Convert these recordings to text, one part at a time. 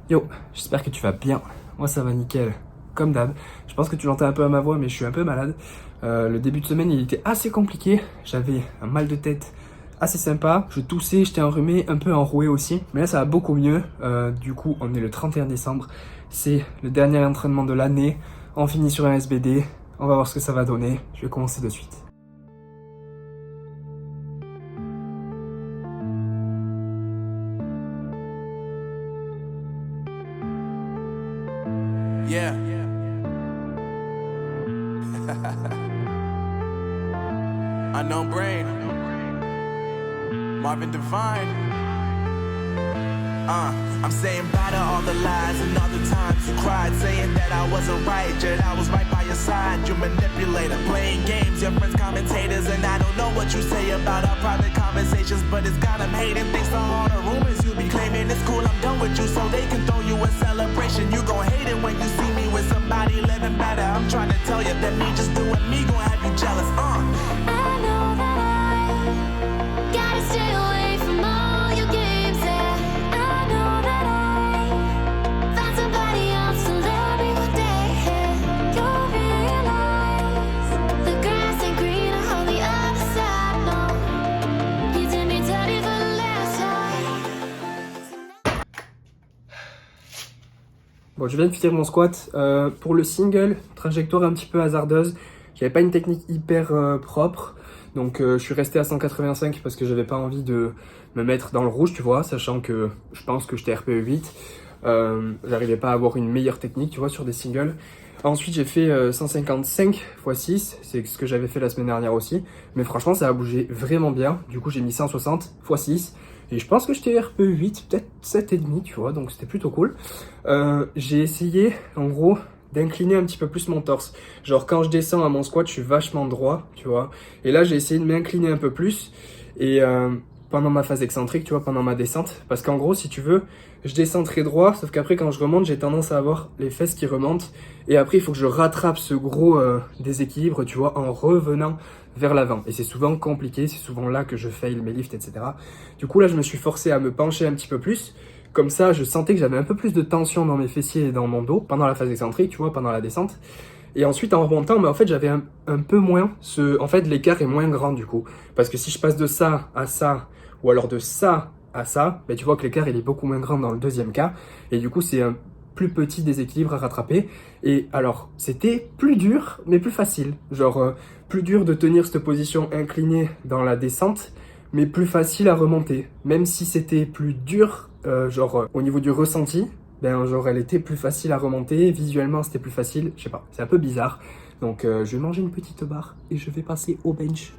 Yo, j'espère que tu vas bien. Moi ça va nickel, comme d'hab. Je pense que tu l'entends un peu à ma voix, mais je suis un peu malade. Le début de semaine il était assez compliqué. J'avais un mal de tête assez sympa. Je toussais, j'étais enrhumé, un peu enroué aussi. Mais là ça va beaucoup mieux. Du coup on est le 31 décembre. C'est le dernier entraînement de l'année. On finit sur un SBD. On va voir ce que ça va donner. Je vais commencer de suite. Yeah. Unknown Brain. Marvin Devine. I'm saying bye to all the lies and all the times you cried, saying that I wasn't right, yet I was right by your side. You manipulator, playing games, your friends commentators, and I don't know what you say about our private conversations, but it's got them hating. Thanks to all the rumors you be claiming. It's cool, I'm done with you, so they can throw you a celebration. You gon' hate it when you see me with somebody living better. I'm trying to tell you that me just doing me gon' have you jealous. I know that I gotta stay away from all your games. Yeah, I know that I found somebody else to love me one day. Yeah, you'll realize the grass ain't greener on the other side. No, you did me dirty for the last time. Bon, je viens de finir mon squat. Pour le single, trajectoire un petit peu hasardeuse. J'avais pas une technique hyper propre. Donc je suis resté à 185 parce que j'avais pas envie de me mettre dans le rouge, tu vois, sachant que je pense que j'étais RPE 8. J'arrivais pas à avoir une meilleure technique, tu vois, sur des singles. Ensuite, j'ai fait 155 x 6, c'est ce que j'avais fait la semaine dernière aussi. Mais franchement, ça a bougé vraiment bien. Du coup, j'ai mis 160 x 6. Et je pense que j'étais RPE 8, peut-être 7,5, tu vois, donc c'était plutôt cool. J'ai essayé, en gros, d'incliner un petit peu plus mon torse. Genre quand je descends à mon squat, je suis vachement droit, tu vois. Et là, j'ai essayé de m'incliner un peu plus. Et pendant ma phase excentrique, tu vois, pendant ma descente. Parce qu'en gros, si tu veux, je descends très droit. Sauf qu'après, quand je remonte, j'ai tendance à avoir les fesses qui remontent. Et après, il faut que je rattrape ce gros déséquilibre, tu vois, en revenant vers l'avant. Et c'est souvent compliqué. C'est souvent là que je fail mes lifts, etc. Du coup, là, je me suis forcé à me pencher un petit peu plus. Comme ça, je sentais que j'avais un peu plus de tension dans mes fessiers et dans mon dos pendant la phase excentrique, tu vois, pendant la descente. Et ensuite, en remontant, mais en fait, j'avais un peu moins en fait, l'écart est moins grand du coup. Parce que si je passe de ça à ça, ou alors de ça à ça, ben, tu vois que l'écart, il est beaucoup moins grand dans le deuxième cas. Et du coup, c'est un plus petit déséquilibre à rattraper. Et alors, c'était plus dur, mais plus facile. Genre, plus dur de tenir cette position inclinée dans la descente, mais plus facile à remonter. Même si c'était plus dur, au niveau du ressenti, ben genre elle était plus facile à remonter, visuellement c'était plus facile, je sais pas, c'est un peu bizarre. Donc je vais manger une petite barre et je vais passer au bench.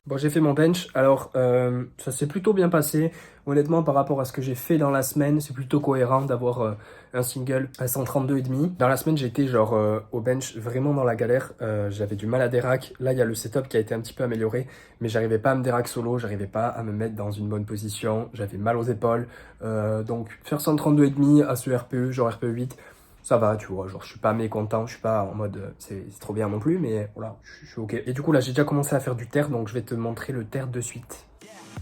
Bon, j'ai fait mon bench, alors ça s'est plutôt bien passé. Honnêtement, par rapport à ce que j'ai fait dans la semaine, c'est plutôt cohérent d'avoir un single à 132,5. Dans la semaine, j'étais genre au bench vraiment dans la galère. J'avais du mal à dérac. Là, il y a le setup qui a été un petit peu amélioré, mais j'arrivais pas à me dérac solo, j'arrivais pas à me mettre dans une bonne position. J'avais mal aux épaules. Donc faire 132,5 à ce RPE, genre RPE 8, ça va, tu vois, genre je suis pas mécontent, je suis pas en mode c'est trop bien non plus, mais voilà, je suis ok. Et du coup là j'ai déjà commencé à faire du terre, donc je vais te montrer le terre de suite.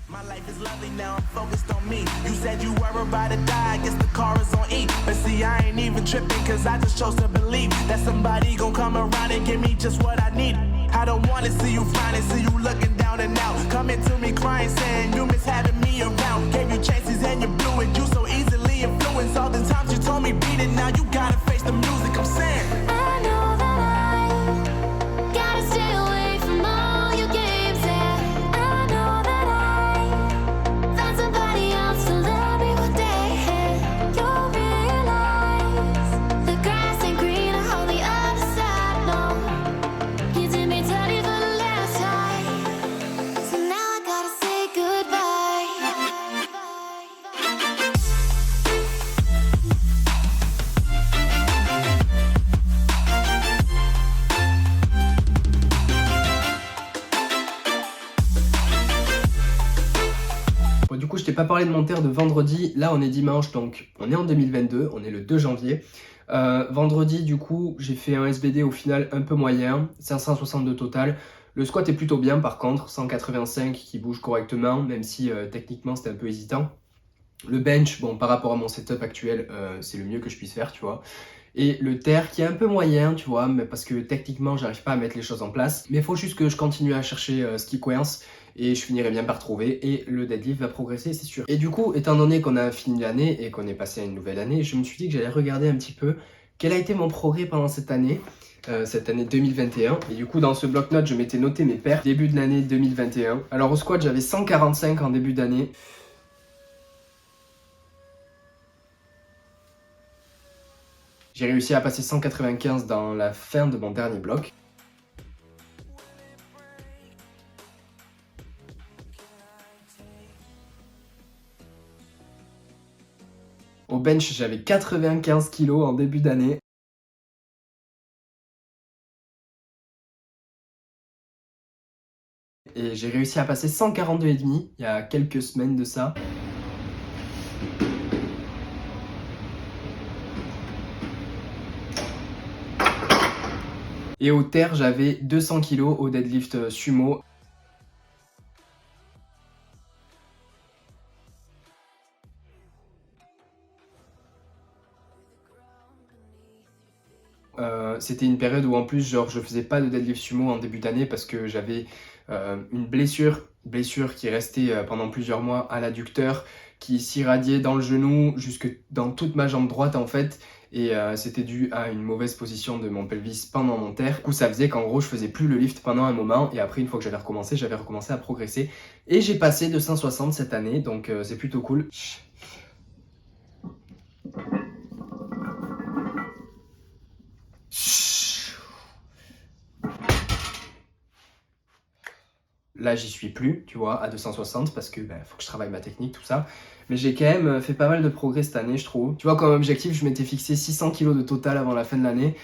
My life is lovely now, I'm focused on me. You said you were about to die, I guess the car is on E. But see, I ain't even tripping, cause I just chose to believe that somebody gon' come around and give me just what I need. I don't wanna see you flying, see you looking down and out. Coming to me crying, saying you miss having me around. Gave you chances and you blew it, you so easily influenced. All the times you told me beat it, now you gotta face the music, I'm saying I know that I gotta stay away from all your games. Yeah, I know that I found somebody else to love me one day. You'll realize the grass ain't green. t'ai pas parlé de mon terre de vendredi. Là, on est dimanche, donc on est en 2022, on est le 2 janvier. Vendredi, du coup, j'ai fait un SBD au final un peu moyen, 562 total. Le squat est plutôt bien par contre, 185 qui bouge correctement, même si techniquement c'était un peu hésitant. Le bench, bon, par rapport à mon setup actuel, c'est le mieux que je puisse faire, tu vois. Et le terre qui est un peu moyen, tu vois, mais parce que techniquement, j'arrive pas à mettre les choses en place. Mais il faut juste que je continue à chercher ce qui coince et je finirai bien par trouver. Et le deadlift va progresser, c'est sûr. Et du coup, étant donné qu'on a fini l'année et qu'on est passé à une nouvelle année, je me suis dit que j'allais regarder un petit peu quel a été mon progrès pendant cette année 2021. Et du coup, dans ce bloc-notes, je m'étais noté mes perfs début de l'année 2021. Alors au squat, j'avais 145 en début d'année. J'ai réussi à passer 195 dans la fin de mon dernier bloc. Au bench, j'avais 95 kg en début d'année. Et j'ai réussi à passer 142,5 il y a quelques semaines de ça. Et au terre, j'avais 200 kg au deadlift sumo. C'était une période où en plus genre je faisais pas de deadlift sumo en début d'année parce que j'avais une blessure qui est restée pendant plusieurs mois à l'adducteur, qui s'irradiait dans le genou jusque dans toute ma jambe droite en fait, et c'était dû à une mauvaise position de mon pelvis pendant mon terre. Du coup ça faisait qu'en gros je faisais plus le lift pendant un moment, et après une fois que j'avais recommencé à progresser et j'ai passé 260 cette année, donc c'est plutôt cool. Là, j'y suis plus, tu vois, à 260 parce que faut que je travaille ma technique, tout ça. Mais j'ai quand même fait pas mal de progrès cette année, je trouve. Tu vois, comme objectif, je m'étais fixé 600 kg de total avant la fin de l'année.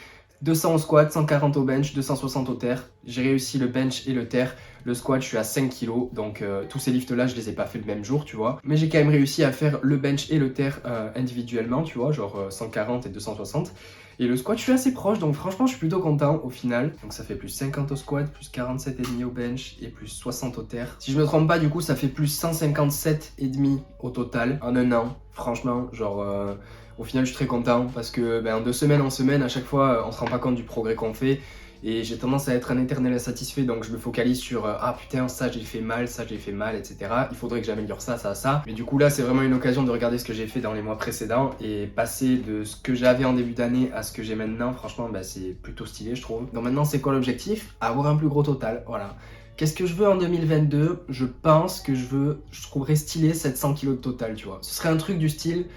200 au squat, 140 au bench, 260 au terre. J'ai réussi le bench et le terre. Le squat, je suis à 5 kg. Donc, tous ces lifts-là, je les ai pas fait le même jour, tu vois. Mais j'ai quand même réussi à faire le bench et le terre individuellement, tu vois, genre 140 et 260. Et le squat, je suis assez proche, donc franchement, je suis plutôt content au final. Donc ça fait plus 50 au squat, plus 47,5 au bench et plus 60 au terre. Si je me trompe pas, du coup, ça fait plus 157,5 au total en un an. Franchement, genre, au final, je suis très content parce que de semaine en semaine, à chaque fois, on se rend pas compte du progrès qu'on fait. Et j'ai tendance à être un éternel insatisfait, donc je me focalise sur ah putain, ça j'ai fait mal, etc. Il faudrait que j'améliore ça. Mais du coup là, c'est vraiment une occasion de regarder ce que j'ai fait dans les mois précédents et passer de ce que j'avais en début d'année à ce que j'ai maintenant. Franchement, c'est plutôt stylé, je trouve. Donc maintenant, c'est quoi l'objectif? Avoir un plus gros total, voilà. Qu'est-ce que je veux en 2022? Je pense que je trouverais stylé 700 kg de total, tu vois. Ce serait un truc du style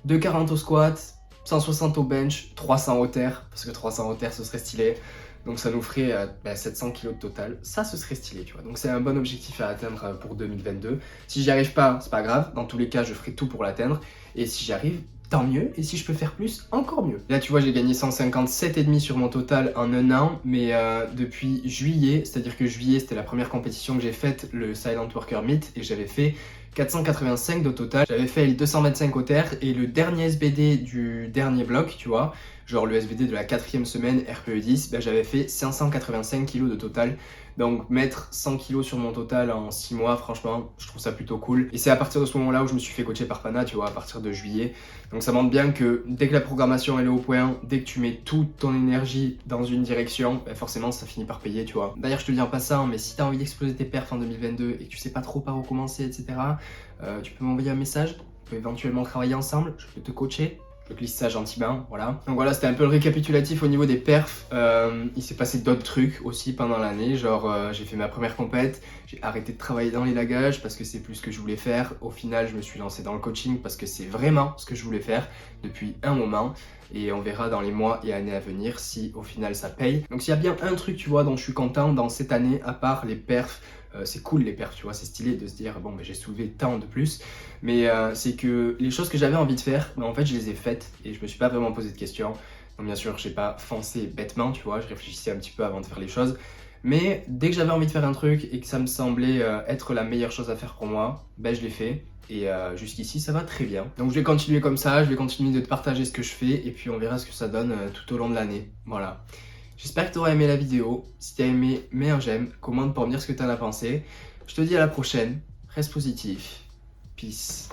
240 au squat, 160 au bench, 300 au terre, parce que 300 au terre, ce serait stylé. Donc ça nous ferait 700 kg de total. Ça, ce serait stylé, tu vois. Donc c'est un bon objectif à atteindre pour 2022. Si j'y arrive pas, c'est pas grave. Dans tous les cas, je ferai tout pour l'atteindre. Et si j'y arrive, tant mieux. Et si je peux faire plus, encore mieux. Là, tu vois, j'ai gagné 157,5 sur mon total en un an. Mais depuis juillet, c'est-à-dire que juillet, c'était la première compétition que j'ai faite, le Silent Worker Meet. Et j'avais fait 485 de total. J'avais fait les 225 au terre et le dernier SBD du dernier bloc, tu vois, genre le SBD de la 4e semaine RPE10, j'avais fait 585 kg de total. Donc mettre 100 kg sur mon total en 6 mois, franchement, je trouve ça plutôt cool. Et c'est à partir de ce moment-là où je me suis fait coacher par Pana, tu vois, à partir de juillet. Donc ça montre bien que dès que la programmation elle est au point, dès que tu mets toute ton énergie dans une direction, forcément ça finit par payer, tu vois. D'ailleurs, je te le dis en passant, mais si tu as envie d'exploser tes perfs en 2022 et que tu sais pas trop par où commencer, etc., tu peux m'envoyer un message, on peut éventuellement travailler ensemble, je peux te coacher. Je glisse ça gentiment, voilà. Donc voilà, c'était un peu le récapitulatif au niveau des perfs. Il s'est passé d'autres trucs aussi pendant l'année, genre j'ai fait ma première compète, j'ai arrêté de travailler dans les lagages parce que c'est plus ce que je voulais faire. Au final, je me suis lancé dans le coaching parce que c'est vraiment ce que je voulais faire depuis un moment. Et on verra dans les mois et années à venir si au final ça paye. Donc s'il y a bien un truc, tu vois, dont je suis content dans cette année, à part les perfs, c'est cool les perfs, tu vois, c'est stylé de se dire bon j'ai soulevé tant de plus, mais c'est que les choses que j'avais envie de faire, en fait je les ai faites et je me suis pas vraiment posé de questions. Donc bien sûr j'ai pas foncé bêtement, tu vois, je réfléchissais un petit peu avant de faire les choses, Mais dès que j'avais envie de faire un truc et que ça me semblait être la meilleure chose à faire pour moi, ben je l'ai fait. Et jusqu'ici ça va très bien. Donc je vais continuer comme ça, je vais continuer de te partager ce que je fais et puis on verra ce que ça donne tout au long de l'année. Voilà. J'espère que tu auras aimé la vidéo. Si tu as aimé, mets un j'aime, commente pour me dire ce que tu en as pensé. Je te dis à la prochaine. Reste positif. Peace.